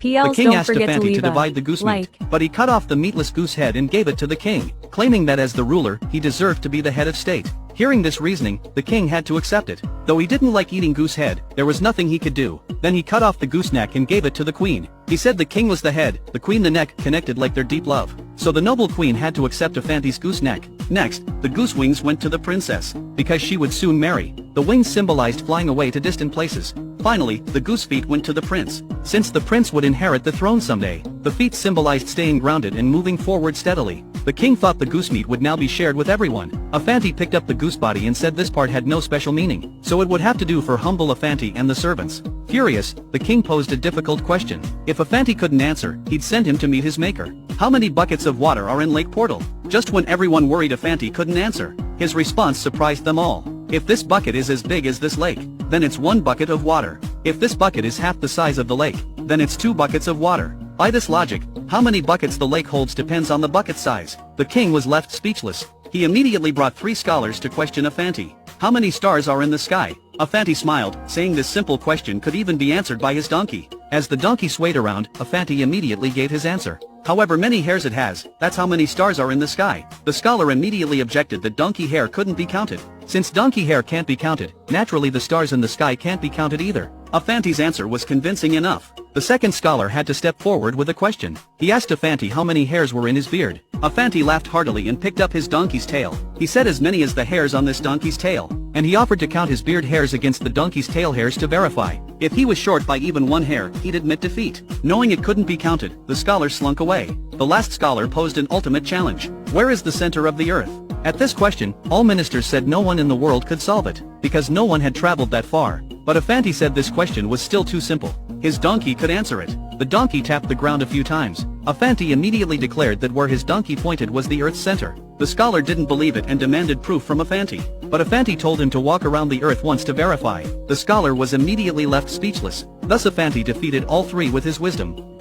The PLs king don't asked forget to Afanti to leave a divide the goose meat, like. but he cut off the meatless goose head and gave it to the king, claiming that as the ruler, he deserved to be the head of state. Hearing this reasoning, the king had to accept it. Though he didn't like eating goose head, there was nothing he could do. Then he cut off the goose neck and gave it to the queen. He said the king was the head, the queen the neck, connected like their deep love. So the noble queen had to accept Afanti's goose neck. Next, the goose wings went to the princess, because she would soon marry. The wings symbolized flying away to distant places. Finally, the goose feet went to the prince. Since the prince would inherit the throne someday, the feet symbolized staying grounded and moving forward steadily. The king thought the goose meat would now be shared with everyone. Afanti picked up the goose body and said this part had no special meaning, so it would have to do for humble Afanti and the servants. Furious, the king posed a difficult question. If Afanti couldn't answer, he'd send him to meet his maker. How many buckets of water are in Lake Portal? Just when everyone worried Afanti couldn't answer, his response surprised them all. If this bucket is as big as this lake, then it's 1 bucket of water. If this bucket is half the size of the lake, then it's 2 buckets of water. By this logic, how many buckets the lake holds depends on the bucket size. The king was left speechless. He immediately brought 3 scholars to question Afanti. How many stars are in the sky? Afanti smiled, saying this simple question could even be answered by his donkey. As the donkey swayed around, Afanti immediately gave his answer. However many hairs it has, that's how many stars are in the sky. The scholar immediately objected that donkey hair couldn't be counted. Since donkey hair can't be counted, naturally the stars in the sky can't be counted either. Afanti's answer was convincing enough. The second scholar had to step forward with a question. He asked Afanti how many hairs were in his beard. Afanti laughed heartily and picked up his donkey's tail. He said as many as the hairs on this donkey's tail, and he offered to count his beard hairs against the donkey's tail hairs to verify. If he was short by even 1 hair, he'd admit defeat. Knowing it couldn't be counted, the scholar slunk away. The last scholar posed an ultimate challenge. Where is the center of the earth? At this question, all ministers said no one in the world could solve it, because no one had traveled that far. But Afanti said this question was still too simple. His donkey could answer it. The donkey tapped the ground a few times. Afanti immediately declared that where his donkey pointed was the earth's center. The scholar didn't believe it and demanded proof from Afanti. But Afanti told him to walk around the earth once to verify. The scholar was immediately left speechless. Thus Afanti defeated all 3 with his wisdom.